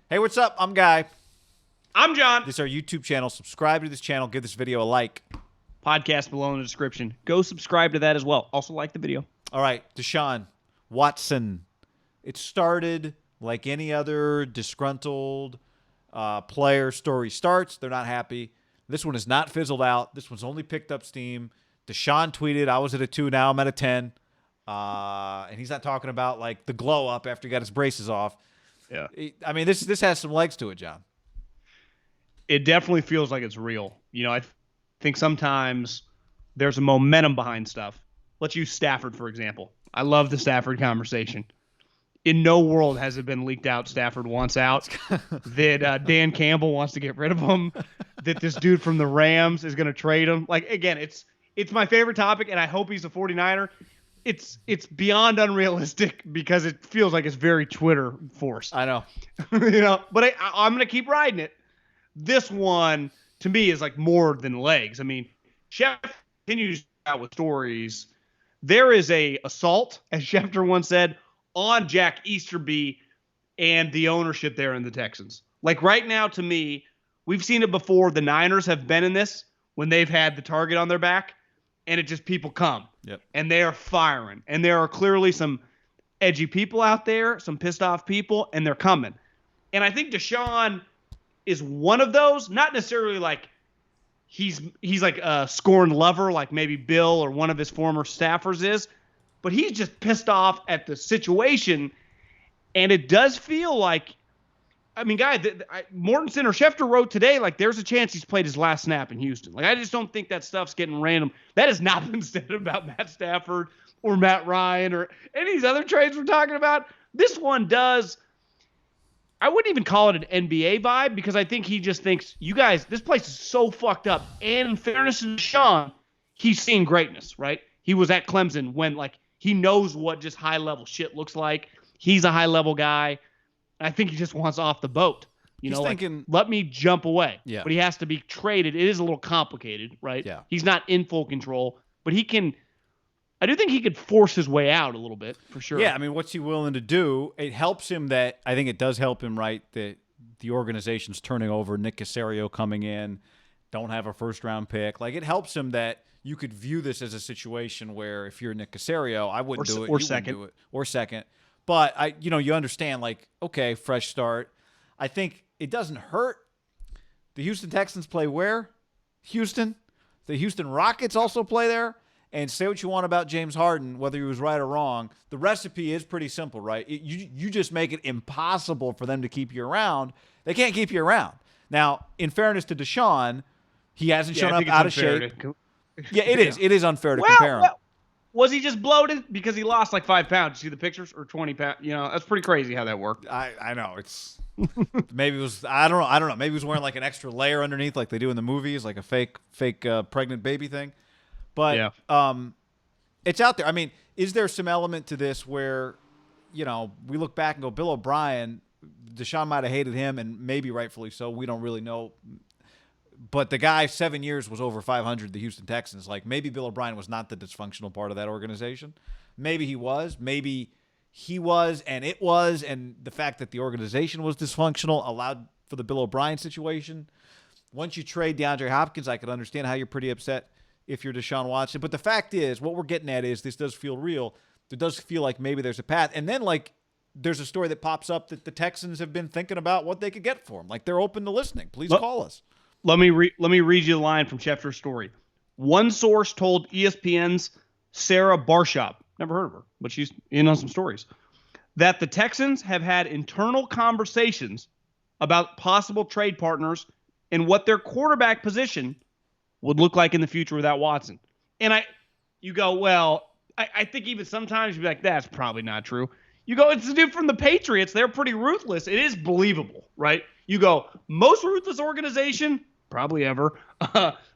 Hey, what's up? I'm Guy. I'm John. This is our YouTube channel. Subscribe to this channel. Give this video a like. Podcast below in the description. Go subscribe to that as well. Also like the video. All right, Deshaun Watson. It started like any other disgruntled player story starts. They're not happy. This one has not fizzled out. This one's only picked up steam. Deshaun tweeted, I was at a 2, now I'm at a 10. And he's not talking about like the glow up after he got his braces off. Yeah. I mean, this has some legs to it, John. It definitely feels like it's real. You know, I think sometimes there's a momentum behind stuff. Let's use Stafford, for example. I love the Stafford conversation. In no world has it been leaked out Stafford wants out, that Dan Campbell wants to get rid of him, that this dude from the Rams is going to trade him. Like, again, it's my favorite topic, and I hope he's a 49er. It's beyond unrealistic because it feels like it's very Twitter forced. I know. But I'm going to keep riding it. This one, to me, is like more than legs. I mean, Schefter continues out with stories. There is a assault, as Schefter once said, on Jack Easterby and the ownership there in the Texans. Like right now, to me, we've seen it before. The Niners have been in this when they've had the target on their back, and it just people come. Yep. And they are firing. And there are clearly some edgy people out there, some pissed off people, and they're coming. And I think Deshaun is one of those, not necessarily like he's like a scorned lover like maybe Bill or one of his former staffers is, but he's just pissed off at the situation. And it does feel like, I mean, guy, Mortensen or Schefter wrote today, like there's a chance he's played his last snap in Houston. Like I just don't think that stuff's getting random. That has not been said about Matt Stafford or Matt Ryan or any of these other trades we're talking about. This one does. I wouldn't even call it an NBA vibe because I think he just thinks, you guys, this place is so fucked up. And in fairness to Deshaun, he's seen greatness, right? He was at Clemson when, like, he knows what just high-level shit looks like. He's a high-level guy. I think he just wants off the boat. He's thinking, like, let me jump away. Yeah. But he has to be traded. It is a little complicated, right? Yeah. He's not in full control, but he can – I do think he could force his way out a little bit, for sure. Yeah, I mean, what's he willing to do? It helps him that – I think it does help him, right, that the organization's turning over, Nick Caserio coming in, don't have a first-round pick. Like, it helps him that you could view this as a situation where if you're Nick Caserio, I wouldn't do it. Or second. Wouldn't do it. Or second. But, you understand, like, okay, fresh start. I think it doesn't hurt. The Houston Texans play where? Houston. The Houston Rockets also play there. And say what you want about James Harden, whether he was right or wrong, the recipe is pretty simple, right? You just make it impossible for them to keep you around. They can't keep you around. Now, in fairness to Deshaun, he hasn't shown up out of shape. Yeah, it is. It is unfair to compare him. Well, was he just bloated because he lost like 5 pounds? You see the pictures? Or 20 pounds? That's pretty crazy how that worked. I know. It's maybe it was I don't know. Maybe he was wearing like an extra layer underneath like they do in the movies, like a fake pregnant baby thing. But yeah. It's out there. I mean, is there some element to this where, we look back and go, Bill O'Brien, Deshaun might have hated him, and maybe rightfully so. We don't really know. But the guy, 7 years, was over 500, the Houston Texans. Like, maybe Bill O'Brien was not the dysfunctional part of that organization. Maybe he was. Maybe he was, and it was, and the fact that the organization was dysfunctional allowed for the Bill O'Brien situation. Once you trade DeAndre Hopkins, I could understand how you're pretty upset if you're Deshaun Watson. But the fact is, what we're getting at is this does feel real. It does feel like maybe there's a path. And then, like, there's a story that pops up that the Texans have been thinking about what they could get for him. Like, they're open to listening. Please call us. Let me read you the line from Schefter's story. One source told ESPN's Sarah Barshop, never heard of her, but she's in on some stories, that the Texans have had internal conversations about possible trade partners and what their quarterback position would look like in the future without Watson. And you go, well, I think even sometimes you'd be like, that's probably not true. You go, it's the dude from the Patriots. They're pretty ruthless. It is believable, right? You go, most ruthless organization, probably ever,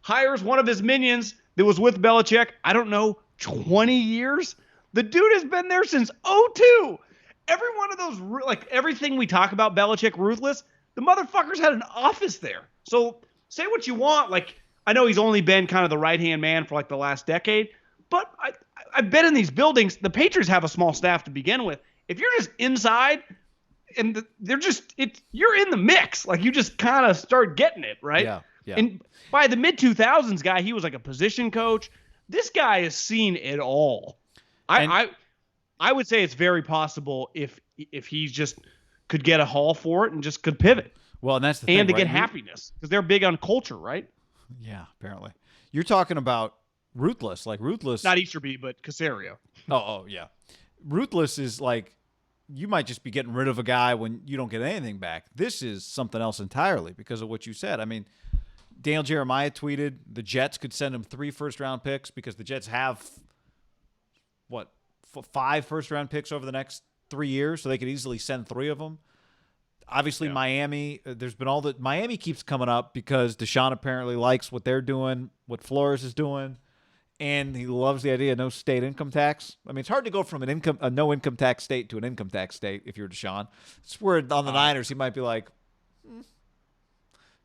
hires one of his minions that was with Belichick, I don't know, 20 years? The dude has been there since 2002. Every one of those, like everything we talk about Belichick ruthless, the motherfuckers had an office there. So say what you want, like, I know he's only been kind of the right-hand man for like the last decade, but I've been in these buildings. The Patriots have a small staff to begin with. If you're just inside, and you're in the mix. Like you just kind of start getting it, right? Yeah, yeah. And by the mid 2000s guy, he was like a position coach. This guy has seen it all. I would say it's very possible if he just could get a haul for it and just could pivot. Well, and that's the thing, and to right? get happiness, because they're big on culture, right? Yeah, apparently. You're talking about Ruthless, like Ruthless. Not Easterby, but Casario. Oh, yeah. Ruthless is like, you might just be getting rid of a guy when you don't get anything back. This is something else entirely because of what you said. I mean, Daniel Jeremiah tweeted the Jets could send him 3 first-round picks because the Jets have, 5 first-round picks over the next 3 years, so they could easily send 3 of them. Obviously, yeah. Miami, there's been all the – Miami keeps coming up because Deshaun apparently likes what they're doing, what Flores is doing, and he loves the idea of no state income tax. I mean, it's hard to go from a no income tax state to an income tax state if you're Deshaun. It's where on the Niners he might be like,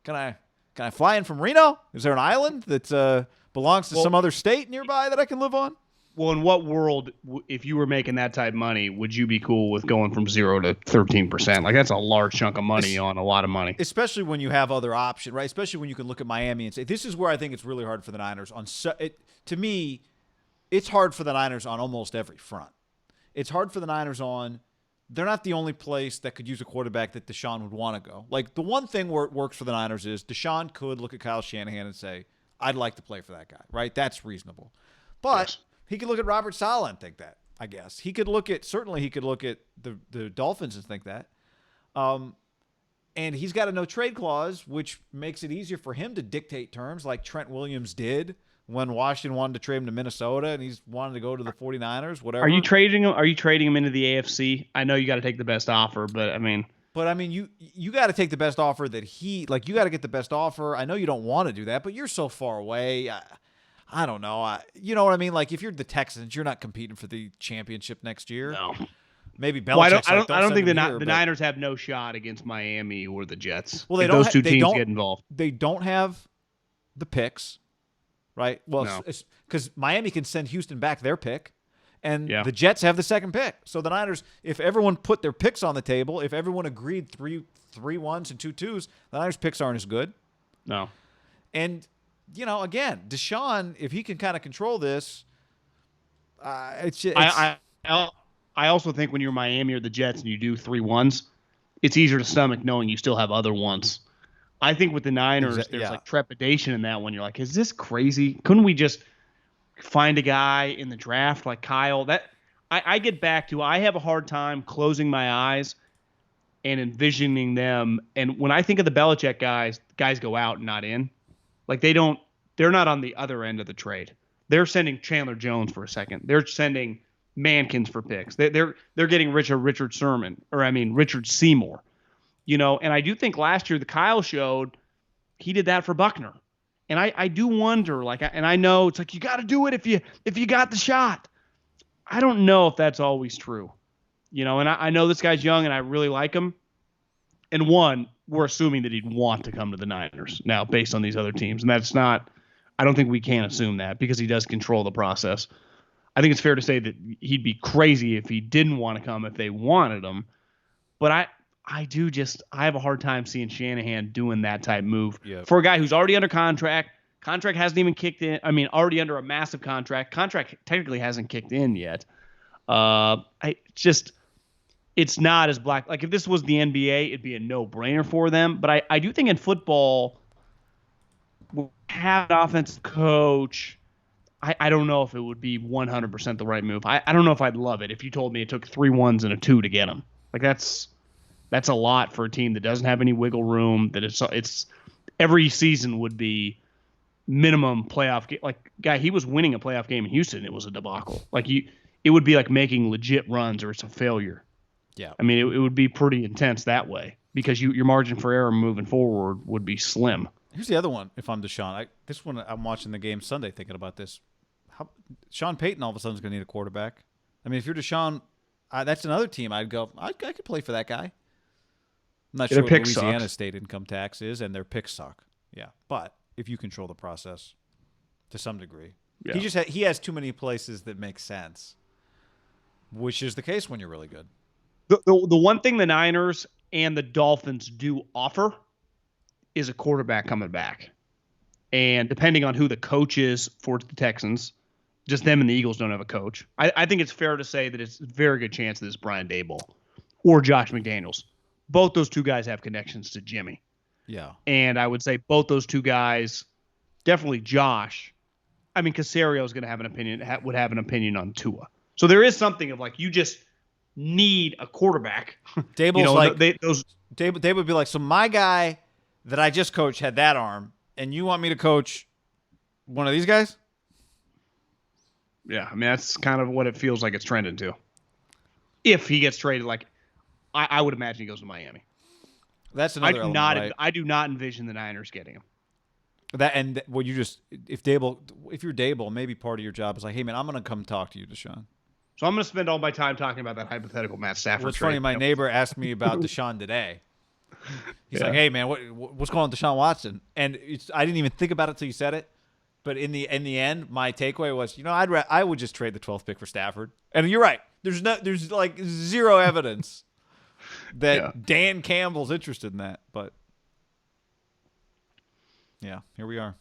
Can I fly in from Reno? Is there an island that belongs to some other state nearby that I can live on? Well, in what world, if you were making that type of money, would you be cool with going from 0 to 13%? Like, that's a large chunk of money on a lot of money. Especially when you have other options, right? Especially when you can look at Miami and say, this is where I think it's really hard for the Niners. To me, it's hard for the Niners on almost every front. It's hard for the Niners on – they're not the only place that could use a quarterback that Deshaun would want to go. Like, the one thing where it works for the Niners is Deshaun could look at Kyle Shanahan and say, I'd like to play for that guy, right? That's reasonable. But yes. He could look at Robert Saleh and think that, I guess. He could look at the Dolphins and think that. And he's got a no-trade clause, which makes it easier for him to dictate terms like Trent Williams did when Washington wanted to trade him to Minnesota and he's wanted to go to the 49ers, whatever. Are you trading him into the AFC? I know you got to take the best offer, but I mean you got to take the best offer that you got to get the best offer. I know you don't want to do that, but you're so far away. I don't know. You know what I mean? Like, if you're the Texans, you're not competing for the championship next year. No. Maybe Belichick's I don't think the Niners have no shot against Miami or the Jets. Well, those two teams get involved. They don't have the picks, right? Well, no. Because Miami can send Houston back their pick, and the Jets have the second pick. So the Niners, if everyone put their picks on the table, if everyone agreed 3 1s and 2 2s, the Niners' picks aren't as good. No. And again, Deshaun, if he can kind of control this, I also think when you're Miami or the Jets and you do 3 1s, it's easier to stomach knowing you still have other ones. I think with the Niners, there's like trepidation in that one. You're like, is this crazy? Couldn't we just find a guy in the draft like Kyle? That I get back to, I have a hard time closing my eyes and envisioning them. And when I think of the Belichick guys go out and not in. Like they're not on the other end of the trade. They're sending Chandler Jones for a second. They're sending Mankins for picks. They're getting Richard Seymour. And I do think last year the Kyle showed he did that for Buckner. And I do wonder, and I know it's like you got to do it if you got the shot. I don't know if that's always true. And I know this guy's young and I really like him. And we're assuming that he'd want to come to the Niners now based on these other teams. And that's not – I don't think we can assume that because he does control the process. I think it's fair to say that he'd be crazy if he didn't want to come if they wanted him. But I have a hard time seeing Shanahan doing that type move for a guy who's already under contract. Contract hasn't even kicked in. I mean, already under a massive contract. Contract technically hasn't kicked in yet. It's not as black. Like if this was the NBA, it'd be a no-brainer for them. But I do think in football, we'll have an offensive coach. I don't know if it would be 100% the right move. I don't know if I'd love it if you told me it took 3 1s and a 2 to get him. Like that's a lot for a team that doesn't have any wiggle room. That it's every season would be minimum playoff game. Like guy, he was winning a playoff game in Houston. It was a debacle. Like it would be like making legit runs or it's a failure. Yeah. I mean, it would be pretty intense that way because your margin for error moving forward would be slim. Here's the other one. If I'm Deshaun, this one I'm watching the game Sunday thinking about this. Sean Payton all of a sudden is going to need a quarterback. I mean, if you're Deshaun, that's another team I'd go, I could play for that guy. I'm not sure what Louisiana state income tax is, and their picks suck. Yeah, but if you control the process to some degree. Yeah. He has too many places that make sense, which is the case when you're really good. The one thing the Niners and the Dolphins do offer is a quarterback coming back. And depending on who the coach is for the Texans, just them and the Eagles don't have a coach. I think it's fair to say that it's a very good chance that it's Brian Daboll or Josh McDaniels. Both those two guys have connections to Jimmy. Yeah. And I would say both those two guys, definitely Josh. I mean, Caserio is going to have an opinion, would have an opinion on Tua. So there is something of like, you just need a quarterback. Dable's Dable would be like, so my guy that I just coached had that arm, and you want me to coach one of these guys? Yeah, I mean, that's kind of what it feels like it's trending to. If he gets traded, like, I would imagine he goes to Miami. That's another element, right? I do not envision the Niners getting him. If you're Dable, maybe part of your job is like, hey man, I'm gonna come talk to you, Deshaun. So I'm gonna spend all my time talking about that hypothetical Matt Stafford. What's funny, my neighbor asked me about Deshaun today. He's like, hey man, what's going on with Deshaun Watson? And I didn't even think about it till you said it. But in the end, my takeaway was, I would just trade the 12th pick for Stafford. And you're right. There's like zero evidence that Dan Campbell's interested in that. But yeah, here we are.